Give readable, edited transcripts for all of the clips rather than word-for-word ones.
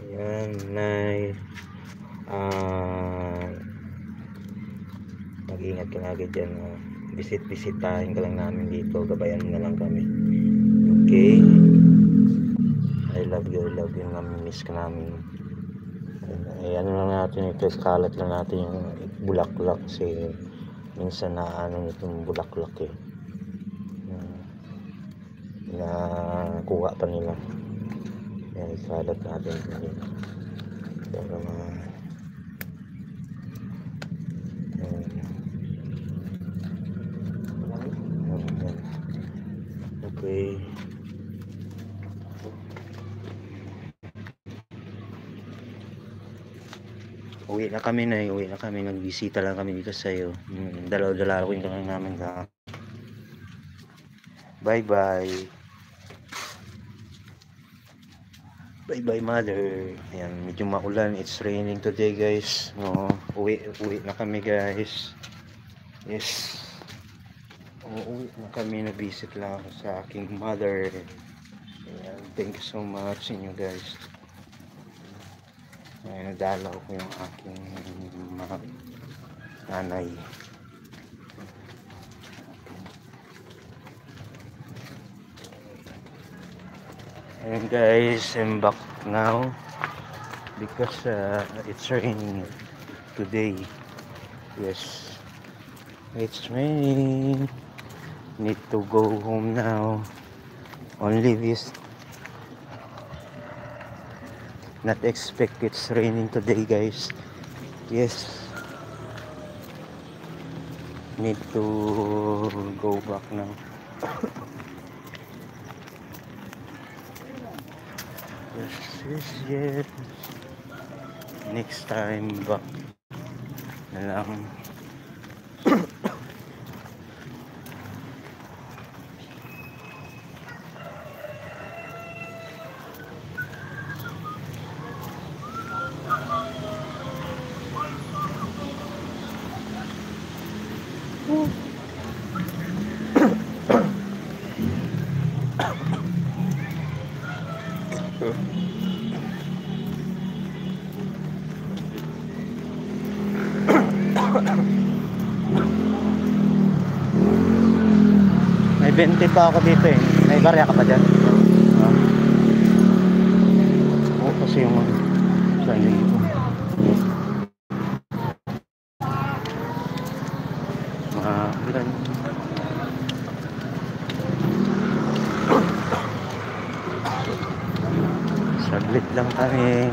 Ayan, Nay. Mag-ingat ka lagi dyan. Bisitahin ka lang namin dito. Gabayan mo na lang kami. Okay? I love you, namimiss ka namin. Ano lang natin ito, kalat lang natin yung bulaklak kasi minsan na ano itong bulaklak nakuha pa nila. Yan, ikalat natin para okay. Uwi na kami, nagbisita lang kami dito sa'yo. Dalaw-dalaw ko yung lang namin ka. Bye bye mother. Ayan, medyo maulan, it's raining today guys. Uwi na kami guys. Yes, uwi na kami, na-visit lang ako sa aking mother. Ayan, thank you so much inyo guys. Nadalaw ko yung aking nanay. And guys, I'm back now because it's raining today. Yes, it's raining. Need to go home now. Only this. Not expect it's raining today guys. Yes, need to go back now. Yes, next time back na lang. May 20 pa ako dito eh. May barya ka pa dyan? Oo, kasi yung saan dito. Ilan? Saglit lang kami.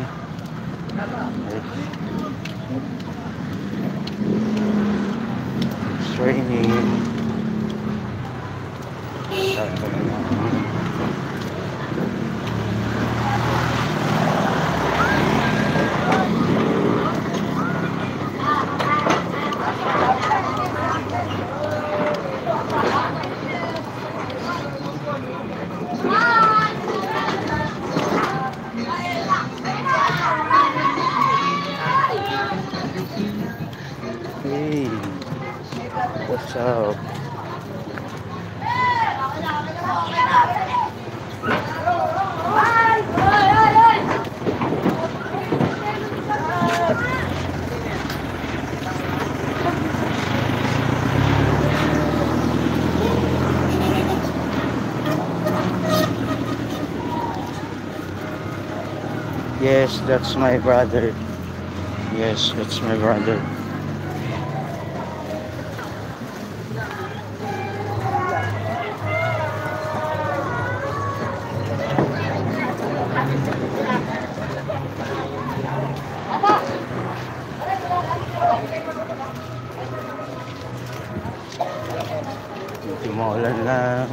It's raining. Hey, what's up? Yes, that's my brother. Yes, that's my brother. Maulan lang.